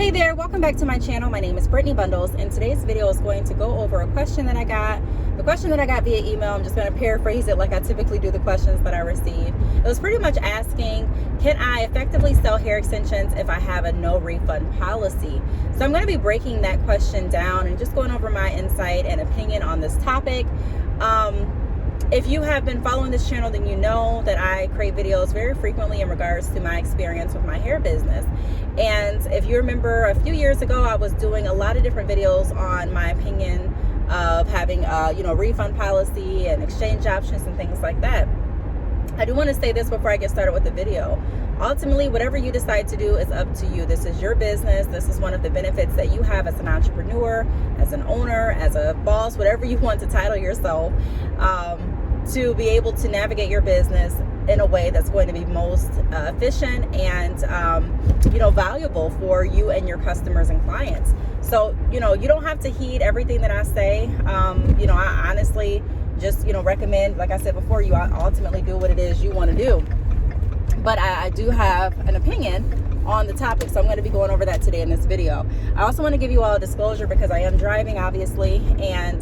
Hey there, welcome back to my channel. My name is Brittney Bundles, and today's video is going to go over a question that I got. The question that I got via email, I'm just going to paraphrase it like I typically do the questions that I receive. It was pretty much asking, can I effectively sell hair extensions if I have a no refund policy? So I'm going to be breaking that question down and just going over my insight and opinion on this topic. If you have been following this channel, then you know that I create videos very frequently in regards to my experience with my hair business. And if you remember, a few years ago, I was doing a lot of different videos on my opinion of having a refund policy and exchange options and things like that. I do want to say this before I get started with the video. Ultimately, whatever you decide to do is up to you. This is your business. This is one of the benefits that you have as an entrepreneur, as an owner, as a boss, whatever you want to title yourself, to be able to navigate your business in a way that's going to be most efficient and valuable for you and your customers and clients. So you don't have to heed everything that I say. I honestly just recommend, like I said before, you ultimately do what it is you want to do. But I do have an opinion on the topic, so I'm going to be going over that today in this video. I also want to give you all a disclosure because I am driving, obviously, and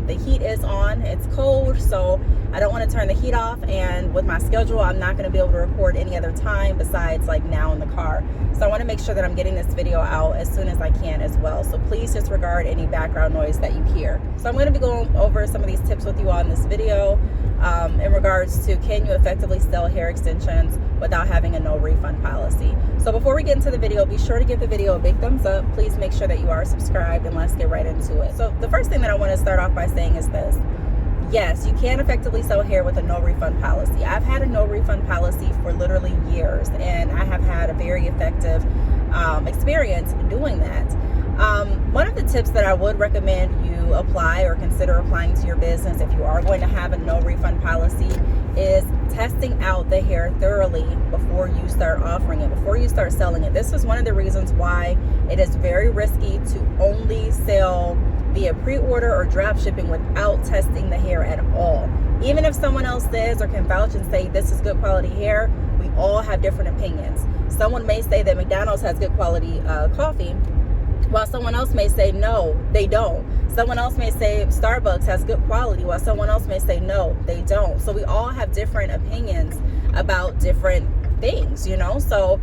the heat is on. It's cold, so I don't want to turn the heat off, and with my schedule, I'm not going to be able to record any other time besides like now in the car. So I want to make sure that I'm getting this video out as soon as I can as well. So please disregard any background noise that you hear. So I'm going to be going over some of these tips with you all in this video in regards to, can you effectively sell hair extensions without having a no refund policy? So before we get into the video, be sure to give the video a big thumbs up. Please make sure that you are subscribed, and let's get right into it. So the first thing that I want to start off by saying is this. Yes, you can effectively sell hair with a no refund policy. I've had a no refund policy for literally years, and I have had a very effective experience doing that. One of the tips that I would recommend you apply or consider applying to your business if you are going to have a no refund policy is testing out the hair thoroughly before you start offering it, before you start selling it. This is one of the reasons why it is very risky to only sell via pre-order or drop shipping without testing the hair at all. Even if someone else says or can vouch and say this is good quality hair, we all have different opinions. Someone may say that McDonald's has good quality coffee, while someone else may say no, they don't. Someone else may say Starbucks has good quality, while someone else may say no, they don't. So we all have different opinions about different things, So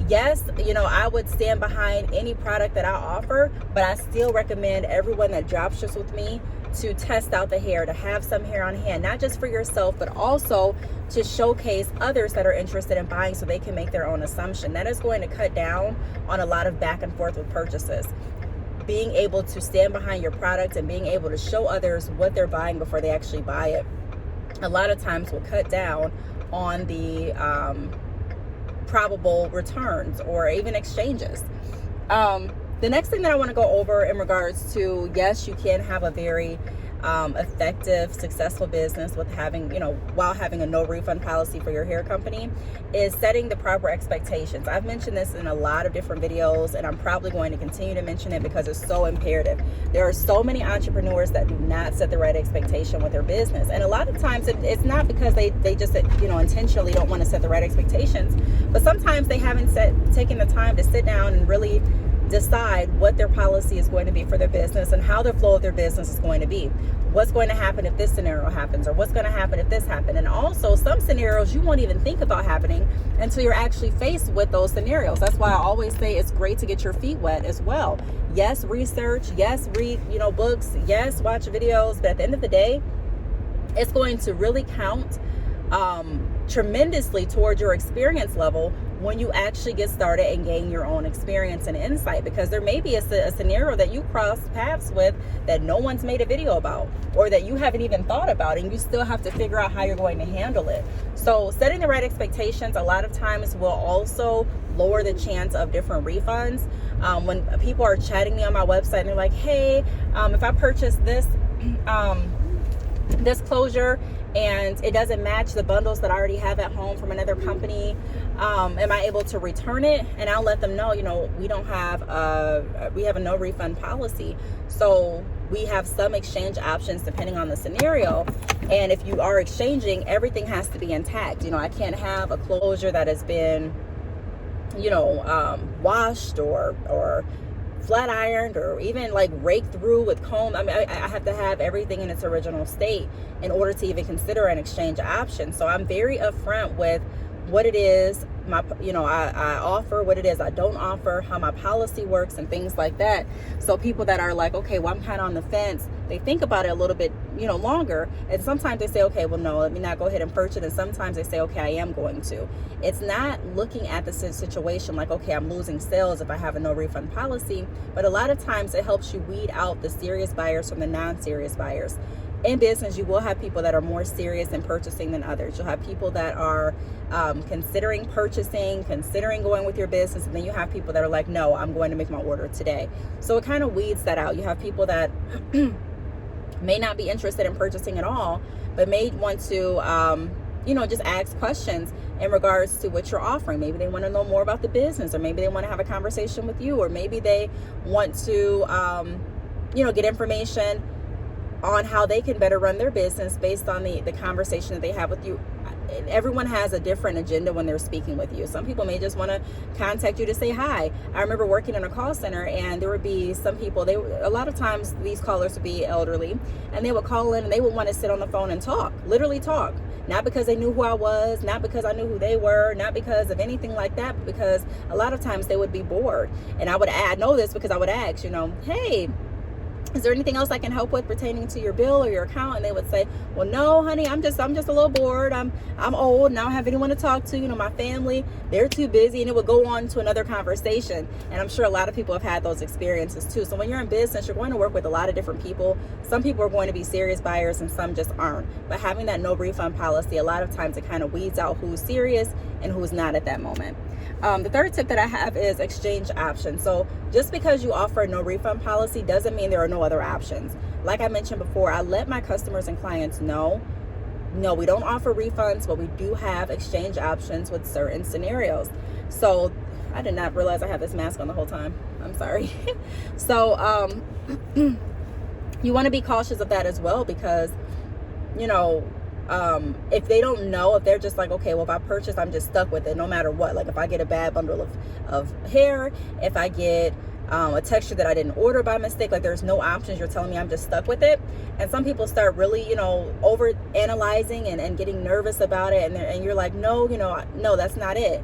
yes, I would stand behind any product that I offer, but I still recommend everyone that drop ships with me to test out the hair, to have some hair on hand, not just for yourself, but also to showcase others that are interested in buying so they can make their own assumption. That is going to cut down on a lot of back and forth with purchases. Being able to stand behind your product and being able to show others what they're buying before they actually buy it, a lot of times will cut down on the probable returns or even exchanges. The next thing that I want to go over in regards to, yes, you can have a very effective, successful business with having, while having a no refund policy for your hair company, is setting the proper expectations. I've mentioned this in a lot of different videos, and I'm probably going to continue to mention it because it's so imperative. There are so many entrepreneurs that do not set the right expectation with their business. And a lot of times it's not because they just, intentionally don't want to set the right expectations, but sometimes they haven't taken the time to sit down and really decide what their policy is going to be for their business and how the flow of their business is going to be. What's going to happen if this scenario happens, or what's going to happen if this happens. And also some scenarios you won't even think about happening until you're actually faced with those scenarios. That's why I always say it's great to get your feet wet as well. Yes, research. Yes, read, books. Yes, watch videos. But at the end of the day, it's going to really count tremendously towards your experience level when you actually get started and gain your own experience and insight, because there may be a scenario that you cross paths with that no one's made a video about, or that you haven't even thought about, and you still have to figure out how you're going to handle it. So setting the right expectations a lot of times will also lower the chance of different refunds. When people are chatting me on my website and they're like, hey, if I purchase this closure and it doesn't match the bundles that I already have at home from another company, am I able to return it? And I'll let them know, we have a no refund policy. So we have some exchange options depending on the scenario. And if you are exchanging, everything has to be intact. I can't have a closure that has been washed or flat ironed, or even like raked through with comb. I mean, I have to have everything in its original state in order to even consider an exchange option. So I'm very upfront with what it is I offer, what it is I don't offer, how my policy works, and things like that. So people that are like, okay, well, I'm kind of on the fence, they think about it a little bit, longer. And sometimes they say, okay, well, no, let me not go ahead and purchase it. And sometimes they say, okay, I am going to. It's not looking at the situation like, okay, I'm losing sales if I have a no refund policy. But a lot of times it helps you weed out the serious buyers from the non-serious buyers. In business, you will have people that are more serious in purchasing than others. You'll have people that are considering purchasing, considering going with your business, and then you have people that are like, no, I'm going to make my order today. So it kind of weeds that out. You have people that may not be interested in purchasing at all, but may want to just ask questions in regards to what you're offering. Maybe they want to know more about the business, or maybe they want to have a conversation with you, or maybe they want to get information on how they can better run their business based on the conversation that they have with you. Everyone has a different agenda when they're speaking with you. Some people may just want to contact you to say hi. I remember working in a call center, and there would be some people, a lot of times these callers would be elderly, and they would call in and they would want to sit on the phone and talk, literally talk. Not because they knew who I was, not because I knew who they were, not because of anything like that, but because a lot of times they would be bored. And I know this because I would ask, hey, is there anything else I can help with pertaining to your bill or your account? And they would say, well, no, honey, I'm just a little bored. I'm old and I don't have anyone to talk to. My family, they're too busy. And it would go on to another conversation. And I'm sure a lot of people have had those experiences too. So when you're in business, you're going to work with a lot of different people. Some people are going to be serious buyers and some just aren't. But having that no refund policy, a lot of times it kind of weeds out who's serious and who's not at that moment. The third tip that I have is exchange options. So just because you offer a no refund policy doesn't mean there are no other options. Like I mentioned before, I let my customers and clients know, no, we don't offer refunds, but we do have exchange options with certain scenarios. So I did not realize I had this mask on the whole time. I'm sorry. So you want to be cautious of that as well, because if they don't know, if they're just like, okay, well, if I purchase, I'm just stuck with it no matter what. Like if I get a bad bundle of hair, if I get a texture that I didn't order by mistake, like there's no options, you're telling me I'm just stuck with it. And some people start really, over analyzing and getting nervous about it. And you're like, no, that's not it.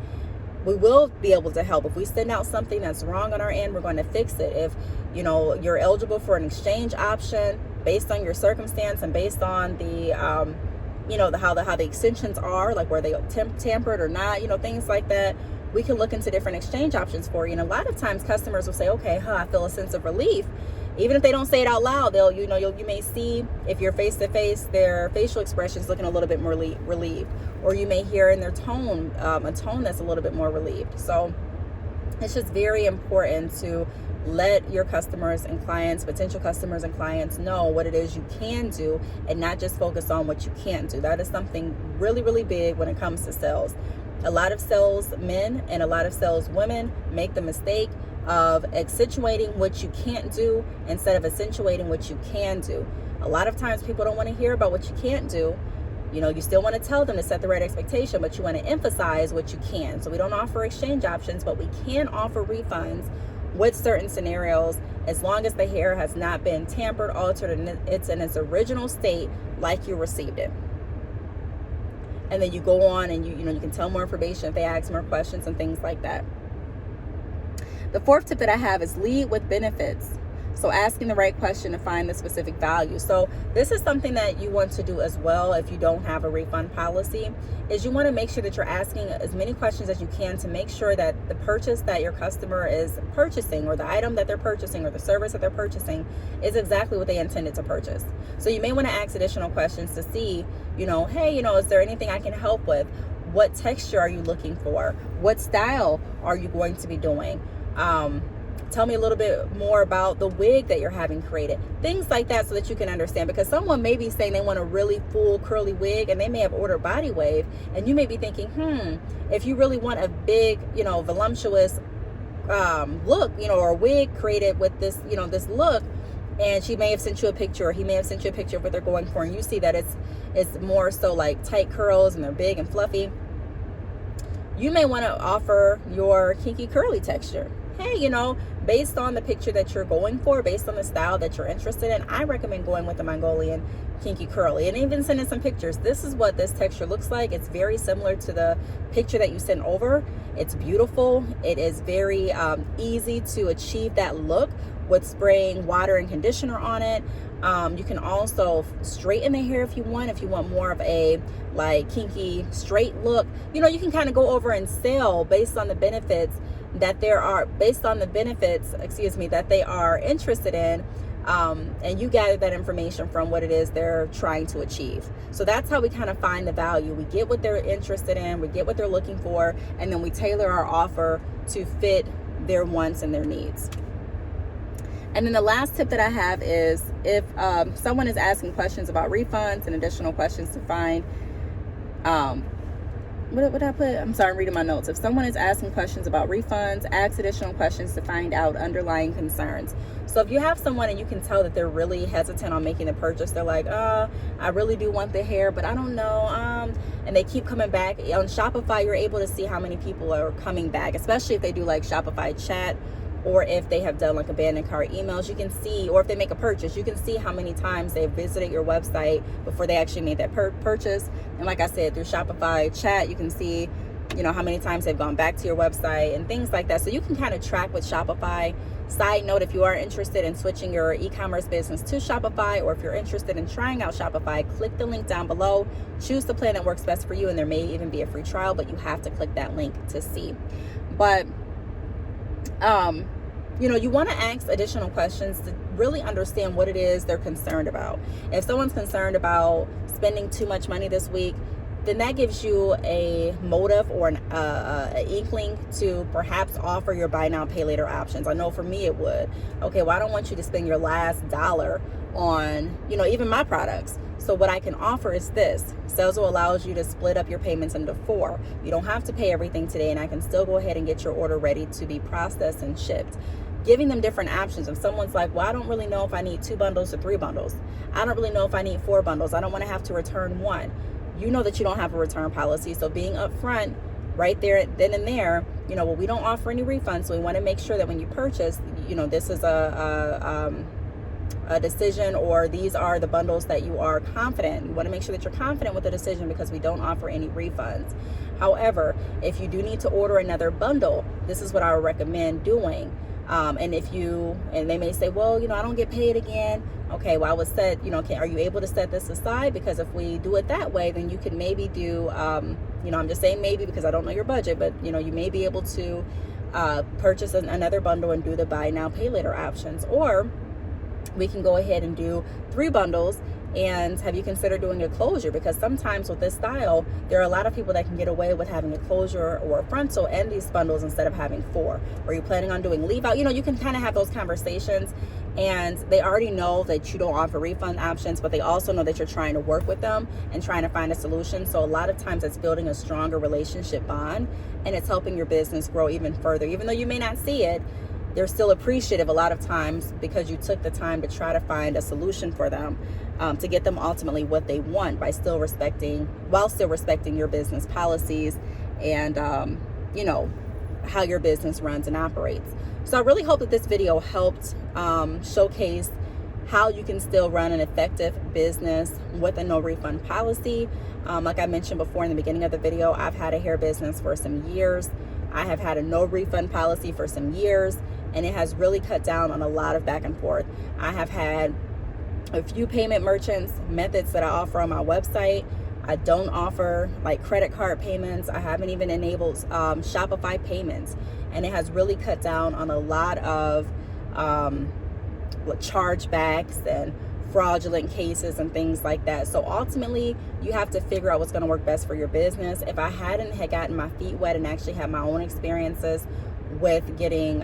We will be able to help. If we send out something that's wrong on our end, we're going to fix it. If, you're eligible for an exchange option based on your circumstance and based on the, how the extensions are, like were they tampered or not, things like that, we can look into different exchange options for you. And a lot of times customers will say, okay, I feel a sense of relief. Even if they don't say it out loud, they'll, you may see, if you're face to face, their facial expressions looking a little bit more relieved, or you may hear in their tone, a tone that's a little bit more relieved. So it's just very important to let your customers and clients, potential customers and clients, know what it is you can do and not just focus on what you can't do. That is something really, really big when it comes to sales. A lot of salesmen and a lot of saleswomen make the mistake of accentuating what you can't do instead of accentuating what you can do. A lot of times people don't want to hear about what you can't do. You still want to tell them to set the right expectation, but you want to emphasize what you can. So we don't offer exchange options, but we can offer refunds with certain scenarios, as long as the hair has not been tampered, altered, and it's in its original state like you received it. And then you go on and you can tell more information if they ask more questions and things like that. The fourth tip that I have is lead with benefits. So asking the right question to find the specific value. So this is something that you want to do as well if you don't have a refund policy, is you want to make sure that you're asking as many questions as you can to make sure that the purchase that your customer is purchasing, or the item that they're purchasing, or the service that they're purchasing, is exactly what they intended to purchase. So you may want to ask additional questions to see, hey, is there anything I can help with? What texture are you looking for? What style are you going to be doing? Tell me a little bit more about the wig that you're having created. Things like that, so that you can understand. Because someone may be saying they want a really full curly wig, and they may have ordered body wave, and you may be thinking, if you really want a big, voluptuous look, or a wig created with this, this look, and she may have sent you a picture, or he may have sent you a picture of what they're going for, and you see that it's more so like tight curls and they're big and fluffy. You may want to offer your kinky curly texture. Hey, based on the picture that you're going for, based on the style that you're interested in, I recommend going with the Mongolian kinky curly, and even sending some pictures. This is what this texture looks like. It's very similar to the picture that you sent over. It's beautiful. It is very easy to achieve that look with spraying water and conditioner on it. You can also straighten the hair if you want more of a like kinky straight look. You can kind of go over and sell based on the benefits that they are interested in. And you gather that information from what it is they're trying to achieve. So that's how we kind of find the value. We get what they're interested in, we get what they're looking for, and then we tailor our offer to fit their wants and their needs. And then the last tip that I have is if someone is asking questions about refunds and additional questions to find, what would I put? I'm sorry, I'm reading my notes. If someone is asking questions about refunds, ask additional questions to find out underlying concerns. So if you have someone and you can tell that they're really hesitant on making the purchase, they're like, I really do want the hair, but I don't know. And they keep coming back. On Shopify, you're able to see how many people are coming back, especially if they do like Shopify chat, or if they have done like abandoned cart emails. You can see, or if they make a purchase, you can see how many times they've visited your website before they actually made that purchase. And like I said, through Shopify chat, you can see, how many times they've gone back to your website and things like that. So you can kind of track with Shopify. Side note, if you are interested in switching your e-commerce business to Shopify, or if you're interested in trying out Shopify, click the link down below, choose the plan that works best for you, and there may even be a free trial, but you have to click that link to see. But you want to ask additional questions to really understand what it is they're concerned about. If someone's concerned about spending too much money this week, then that gives you a motive or an inkling to perhaps offer your buy now, pay later options. I know for me it would. Okay, well, I don't want you to spend your last dollar on, even my products. So what I can offer is this. Sezzle allows you to split up your payments into 4. You don't have to pay everything today, and I can still go ahead and get your order ready to be processed and shipped. Giving them different options. If someone's like, well, I don't really know if I need 2 bundles or 3 bundles. I don't really know if I need 4 bundles. I don't want to have to return one. You know that you don't have a return policy. So being upfront right there, then and there, well, we don't offer any refunds. So we want to make sure that when you purchase, this is a decision, or these are the bundles that you are confident. You want to make sure that you're confident with the decision, because we don't offer any refunds. However, if you do need to order another bundle, this is what I would recommend doing. And they may say, well, I don't get paid again. Okay, well, I would set, are you able to set this aside? Because if we do it that way, then you could maybe do, I'm just saying maybe because I don't know your budget, but, you may be able to purchase another bundle and do the buy now, pay later options. Or we can go ahead and do 3 bundles. And have you considered doing a closure? Because sometimes with this style, there are a lot of people that can get away with having a closure or a frontal and these bundles instead of having 4. Are you planning on doing leave out? You can kind of have those conversations, and they already know that you don't offer refund options, but they also know that you're trying to work with them and trying to find a solution. So a lot of times it's building a stronger relationship bond, and it's helping your business grow even further. Even though you may not see it, they're still appreciative a lot of times because you took the time to try to find a solution for them, to get them ultimately what they want while still respecting your business policies and how your business runs and operates. So I really hope that this video helped showcase how you can still run an effective business with a no refund policy. Like I mentioned before in the beginning of the video, I've had a hair business for some years. I have had a no refund policy for some years, and it has really cut down on a lot of back and forth. I have had a few payment methods that I offer on my website. I don't offer like credit card payments. I haven't even enabled Shopify payments, and it has really cut down on a lot of chargebacks and fraudulent cases and things like that. So ultimately, you have to figure out what's going to work best for your business. If I hadn't had gotten my feet wet and actually had my own experiences with getting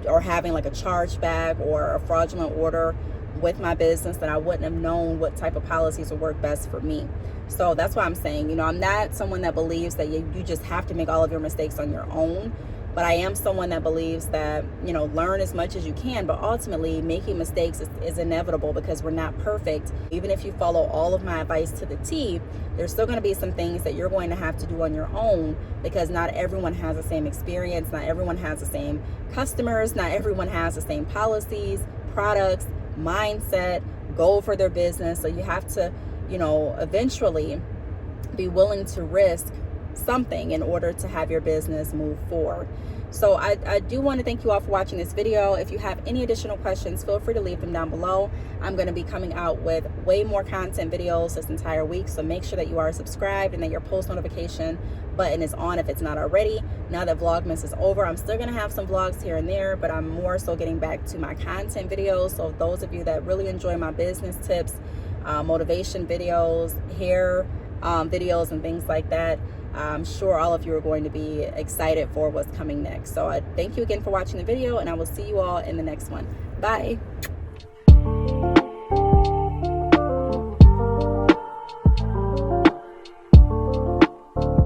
or having like a chargeback or a fraudulent order with my business, then I wouldn't have known what type of policies would work best for me. So that's why I'm saying, I'm not someone that believes that you just have to make all of your mistakes on your own. But I am someone that believes that, you know, learn as much as you can, but ultimately making mistakes is inevitable because we're not perfect. Even if you follow all of my advice to the T, there's still going to be some things that you're going to have to do on your own, because not everyone has the same experience, not everyone has the same customers, not everyone has the same policies, products, mindset, goal for their business. So you have to, you know, eventually be willing to risk something in order to have your business move forward. So I do want to thank you all for watching this video. If you have any additional questions, feel free to leave them down below. I'm going to be coming out with way more content videos this entire week, so make sure that you are subscribed and that your post notification button is on if it's not already. Now that Vlogmas is over, I'm still going to have some vlogs here and there, but I'm more so getting back to my content videos. So those of you that really enjoy my business tips, motivation videos, hair videos and things like that, I'm sure all of you are going to be excited for what's coming next. So I thank you again for watching the video, and I will see you all in the next one. Bye.